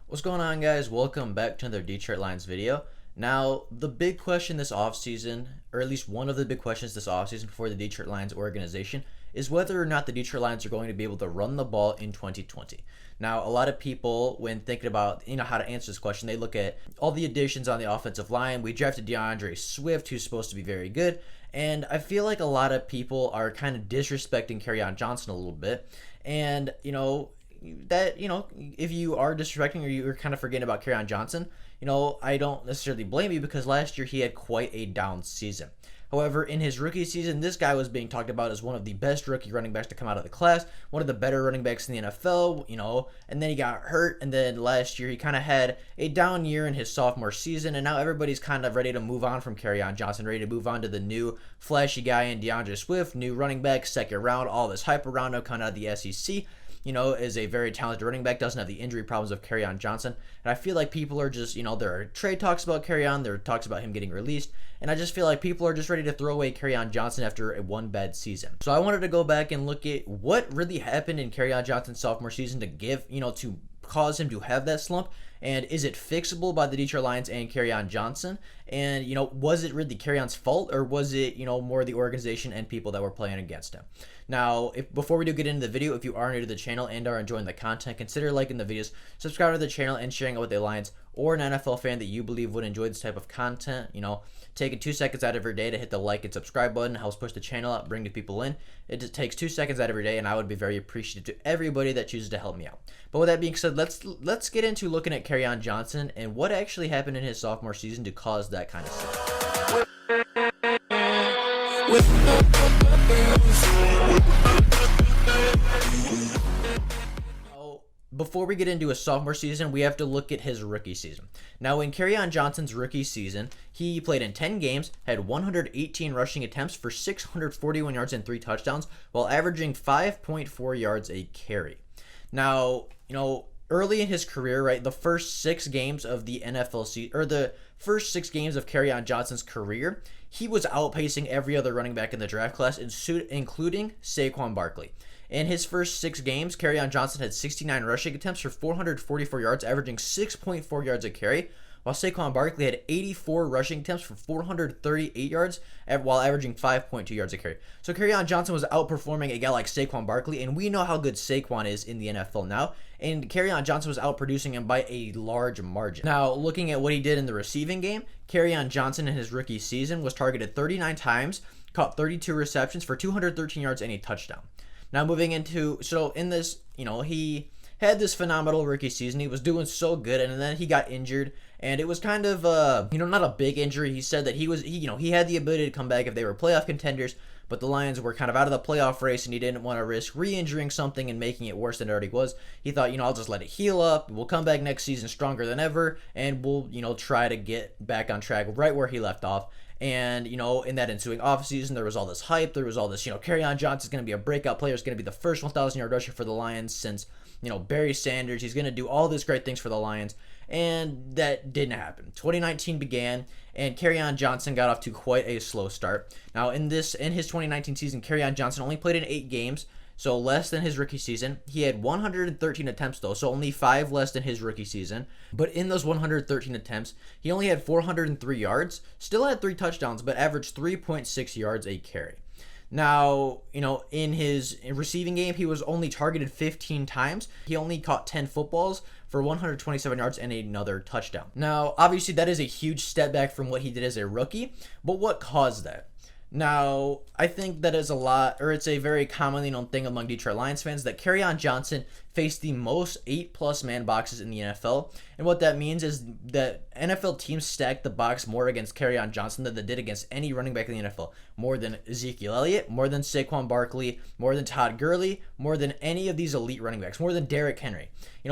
What's going on, guys? Welcome back to another Detroit Lions video. Now, the big question this offseason, or at least one of the big questions this offseason for the Detroit Lions organization, is whether or not the Detroit Lions are going to be able to run the ball in 2020. Now, a lot of people, when thinking about how to answer this question, they look at all the additions on the offensive line. We drafted DeAndre Swift, who's supposed to be very good, and I feel like a lot of people are kind of disrespecting Kerryon Johnson a little bit, and if you are disrespecting or you're kind of forgetting about Kerryon Johnson, I don't necessarily blame you because last year he had quite a down season. However, in his rookie season, this guy was being talked about as one of the best rookie running backs to come out of the class, one of the better running backs in the NFL, and then he got hurt, and then last year he kind of had a down year in his sophomore season, and now everybody's kind of ready to move on from Kerryon Johnson, ready to move on to the new flashy guy in DeAndre Swift, new running back, second round, all this hype around him coming out of the SEC. Is a very talented running back, doesn't have the injury problems of Kerryon Johnson. And I feel like people are just, there are trade talks about Kerryon, there are talks about him getting released, and I just feel like people are just ready to throw away Kerryon Johnson after a one bad season. So I wanted to go back and look at what really happened in Kerryon Johnson's sophomore season to cause him to have that slump, and is it fixable by the Detroit Lions and Kerryon Johnson? And was it really Kerryon's fault, or was it more the organization and people that were playing against him? Now, before we do get into the video, if you are new to the channel and are enjoying the content, consider liking the videos, subscribing to the channel, and sharing it with a Lions or an NFL fan that you believe would enjoy this type of content. Taking 2 seconds out of your day to hit the like and subscribe button helps push the channel up, bring the people in. It just takes 2 seconds out of your day, and I would be very appreciative to everybody that chooses to help me out. But with that being said, let's get into looking at Kerryon Johnson and what actually happened in his sophomore season to cause that kind of stuff. Before we get into his sophomore season, we have to look at his rookie season. Now, in Kerryon Johnson's rookie season, he played in 10 games, had 118 rushing attempts for 641 yards and 3 touchdowns, while averaging 5.4 yards a carry. Now, early in his career, right, the first 6 games of the NFL season, or the first 6 games of Kerryon Johnson's career, he was outpacing every other running back in the draft class, including Saquon Barkley. In his first 6 games, Kerryon Johnson had 69 rushing attempts for 444 yards, averaging 6.4 yards a carry, while Saquon Barkley had 84 rushing attempts for 438 yards, while averaging 5.2 yards a carry. So Kerryon Johnson was outperforming a guy like Saquon Barkley, and we know how good Saquon is in the NFL now, and Kerryon Johnson was outproducing him by a large margin. Now, looking at what he did in the receiving game, Kerryon Johnson in his rookie season was targeted 39 times, caught 32 receptions for 213 yards and a touchdown. Now moving into, he had this phenomenal rookie season. He was doing so good, and then he got injured, and it was kind of, not a big injury. He said that he had the ability to come back if they were playoff contenders, but the Lions were kind of out of the playoff race, and he didn't want to risk re-injuring something and making it worse than it already was. He thought, I'll just let it heal up. We'll come back next season stronger than ever, and we'll, try to get back on track right where he left off. And, in that ensuing offseason, there was all this hype. There was all this, Kerryon Johnson's going to be a breakout player. He's going to be the first 1,000-yard rusher for the Lions since, Barry Sanders. He's going to do all these great things for the Lions. And that didn't happen. 2019 began, and Kerryon Johnson got off to quite a slow start. Now, in his 2019 season, Kerryon Johnson only played in 8 games, so less than his rookie season. He had 113 attempts, though, so only 5 less than his rookie season. But in those 113 attempts, he only had 403 yards, still had 3 touchdowns, but averaged 3.6 yards a carry. Now, in his receiving game, he was only targeted 15 times. He only caught 10 footballs for 127 yards and another touchdown. Now, obviously, that is a huge step back from what he did as a rookie, but what caused that? Now, I think that is it's a very commonly known thing among Detroit Lions fans that Kerryon Johnson faced the most 8+ man boxes in the NFL. And what that means is that NFL teams stacked the box more against Kerryon Johnson than they did against any running back in the NFL. More than Ezekiel Elliott, more than Saquon Barkley, more than Todd Gurley, more than any of these elite running backs, more than Derrick Henry.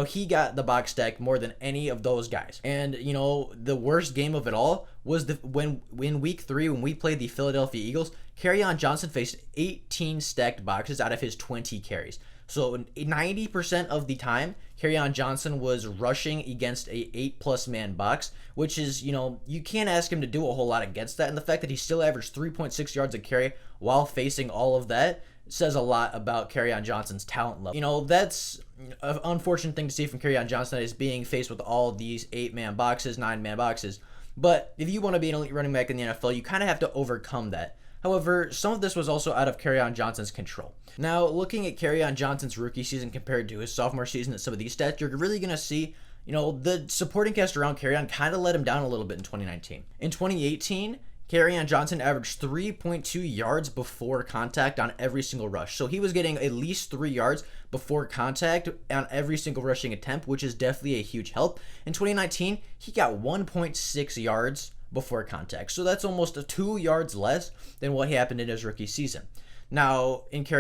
He got the box stacked more than any of those guys. And, the worst game of it all was when week 3, when we played the Philadelphia Eagles, Kerryon Johnson faced 18 stacked boxes out of his 20 carries. So 90% of the time, Kerryon Johnson was rushing against a 8+ man box, which is, you can't ask him to do a whole lot against that. And the fact that he still averaged 3.6 yards a carry while facing all of that says a lot about Kerryon Johnson's talent level. That's an unfortunate thing to see from Kerryon Johnson, is being faced with all of these 8-man boxes, 9-man boxes. But if you want to be an elite running back in the NFL, you kind of have to overcome that. However, some of this was also out of Kerryon Johnson's control. Now, looking at Kerryon Johnson's rookie season compared to his sophomore season at some of these stats, you're really going to see, the supporting cast around Kerryon kind of let him down a little bit in 2019. In 2018, Kerryon Johnson averaged 3.2 yards before contact on every single rush. So he was getting at least 3 yards before contact on every single rushing attempt, which is definitely a huge help. In 2019, he got 1.6 yards before contact. So that's almost 2 yards less than what happened in his rookie season. Now, in the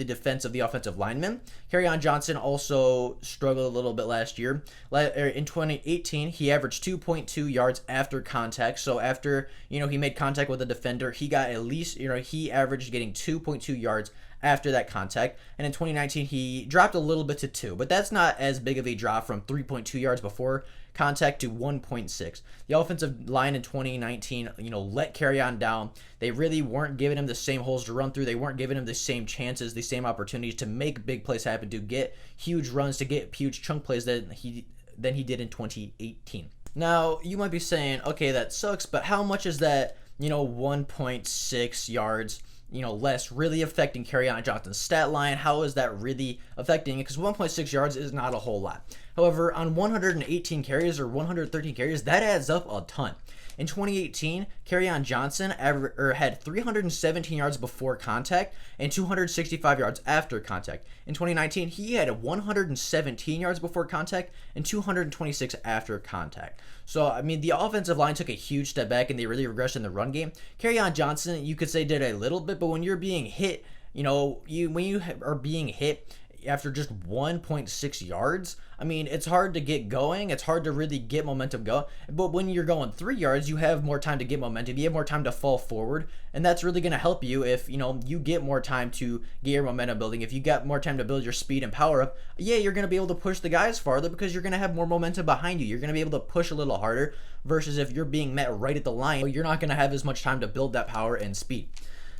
defense of the offensive linemen, Kerryon Johnson also struggled a little bit last year. In 2018, he averaged 2.2 yards after contact. So after, he made contact with a defender, he got at least, he averaged getting 2.2 yards after that contact. And in 2019, he dropped a little bit to 2, but that's not as big of a drop from 3.2 yards before contact to 1.6. The offensive line in 2019, let Kerryon down. They really weren't giving him the same holes to run through. They weren't giving him the same chances, the same opportunities to make big plays happen, to get huge runs, to get huge chunk plays than he did in 2018. Now, you might be saying, okay, that sucks, but how much is that, 1.6 yards less really affecting Kerryon Johnson's stat line? How is that really affecting it? Because 1.6 yards is not a whole lot. However, on 118 carries or 113 carries, that adds up a ton. In 2018, Kerryon Johnson had 317 yards before contact and 265 yards after contact. In 2019, he had 117 yards before contact and 226 after contact. So, the offensive line took a huge step back and they really regressed in the run game. Kerryon Johnson, you could say, did a little bit, but when you're being hit, when you are being hit after just 1.6 yards, it's hard to get going. It's hard to really get momentum going. But when you're going 3 yards, you have more time to get momentum. You have more time to fall forward. And that's really going to help you if, you get more time to get your momentum building. If you got more time to build your speed and power up, you're going to be able to push the guys farther because you're going to have more momentum behind you. You're going to be able to push a little harder versus if you're being met right at the line, you're not going to have as much time to build that power and speed.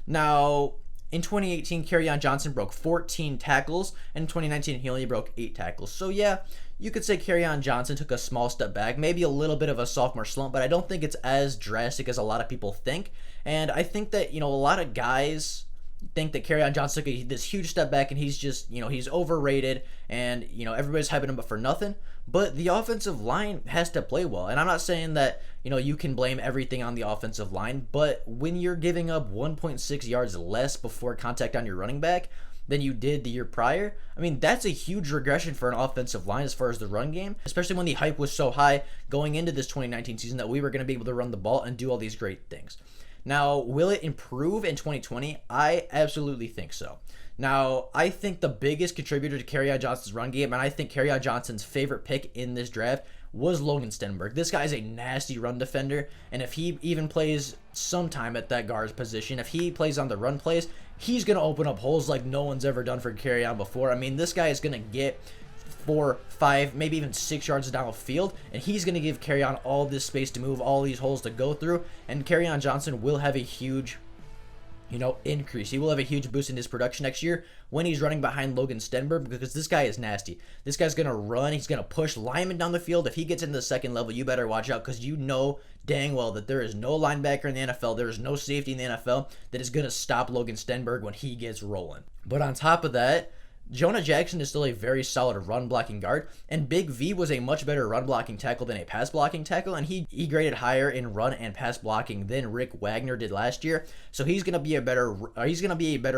Now, in 2018, Kerryon Johnson broke 14 tackles, and in 2019, he only broke 8 tackles. So you could say Kerryon Johnson took a small step back, maybe a little bit of a sophomore slump, but I don't think it's as drastic as a lot of people think. And I think that, a lot of guys think that Kerryon Johnson took this huge step back and he's just, he's overrated and, everybody's hyping him up for nothing. But the offensive line has to play well. And I'm not saying that, you can blame everything on the offensive line, but when you're giving up 1.6 yards less before contact on your running back than you did the year prior, that's a huge regression for an offensive line as far as the run game, especially when the hype was so high going into this 2019 season that we were going to be able to run the ball and do all these great things. Now, will it improve in 2020? I absolutely think so. Now, I think the biggest contributor to Kerryon Johnson's run game, and I think Kerryon Johnson's favorite pick in this draft, was Logan Stenberg. This guy is a nasty run defender, and if he even plays sometime at that guard's position, if he plays on the run plays, he's going to open up holes like no one's ever done for Kerryon before. This guy is going to get 4, 5, maybe even 6 yards down the field, and he's going to give Kerryon all this space to move, all these holes to go through, and Kerryon Johnson will have a huge increase. He will have a huge boost in his production next year when he's running behind Logan Stenberg, because this guy is nasty. This guy's going to run. He's going to push linemen down the field. If he gets into the second level, you better watch out, because you know dang well that there is no linebacker in the NFL, there is no safety in the NFL that is going to stop Logan Stenberg when he gets rolling. But on top of that, Jonah Jackson is still a very solid run blocking guard, and Big V was a much better run blocking tackle than a pass blocking tackle, and he graded higher in run and pass blocking than Rick Wagner did last year. So he's gonna be a better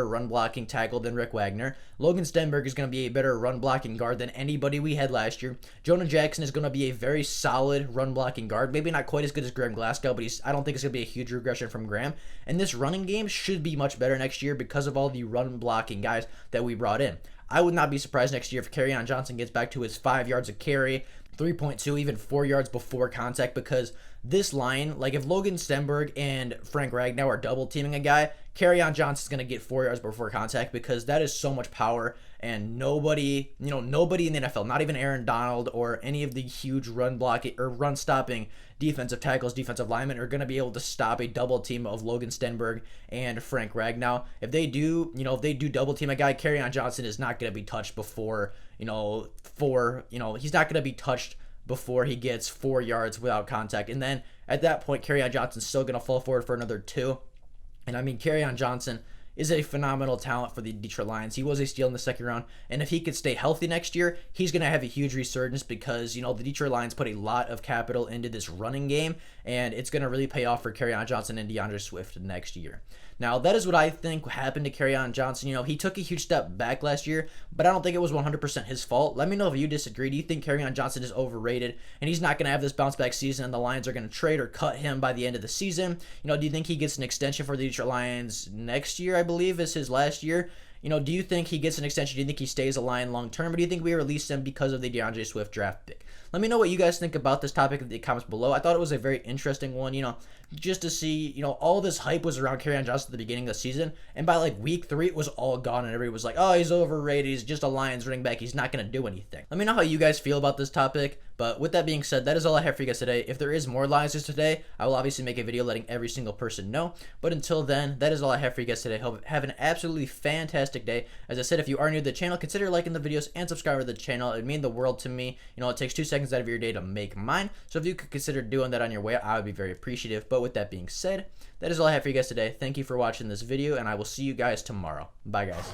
run blocking tackle than Rick Wagner. Logan Stenberg is gonna be a better run blocking guard than anybody we had last year. Jonah Jackson is gonna be a very solid run blocking guard, maybe not quite as good as Graham Glasgow, but I don't think it's gonna be a huge regression from Graham. And this running game should be much better next year because of all the run blocking guys that we brought in. I would not be surprised next year if Kerryon Johnson gets back to his 5 yards of carry, 3.2, even 4 yards before contact, because this line, like if Logan Stenberg and Frank Ragnow are double teaming a guy, Kerryon Johnson's going to get 4 yards before contact, because that is so much power, and nobody in the NFL, not even Aaron Donald or any of the huge run blocking or run stopping defensive tackles, defensive linemen, are going to be able to stop a double team of Logan Stenberg and Frank Ragnow. If they do double team a guy, Kerryon Johnson is not going to be touched before, he's not going to be touched before he gets 4 yards without contact. And then at that point, Kerryon Johnson's still going to fall forward for another 2. And I mean, Kerryon Johnson is a phenomenal talent for the Detroit Lions. He was a steal in the second round, and if he could stay healthy next year, he's going to have a huge resurgence, because the Detroit Lions put a lot of capital into this running game, and it's going to really pay off for Kerryon Johnson and DeAndre Swift next year. Now, that is what I think happened to Kerryon Johnson. He took a huge step back last year, but I don't think it was 100% his fault. Let me know if you disagree. Do you think Kerryon Johnson is overrated and he's not going to have this bounce back season and the Lions are going to trade or cut him by the end of the season? Do you think he gets an extension for the Detroit Lions next year, I believe, is his last year? Do you think he gets an extension? Do you think he stays a Lion long term? Or do you think we release him because of the DeAndre Swift draft pick? Let me know what you guys think about this topic in the comments below. I thought it was a very interesting one, just to see, all this hype was around Kerryon Johnson at the beginning of the season, and by like week 3, it was all gone, and everybody was like, oh, he's overrated, he's just a Lions running back, he's not going to do anything. Let me know how you guys feel about this topic, but with that being said, that is all I have for you guys today. If there is more Lions news today, I will obviously make a video letting every single person know, but until then, that is all I have for you guys today. Hope have an absolutely fantastic day. As I said, if you are new to the channel, consider liking the videos and subscribing to the channel. It would mean the world to me. It takes 2 seconds out of your day to make mine, so if you could consider doing that on your way, I would be very appreciative. But with that being said, that is all I have for you guys today. Thank you for watching this video, and I will see you guys tomorrow. Bye, guys.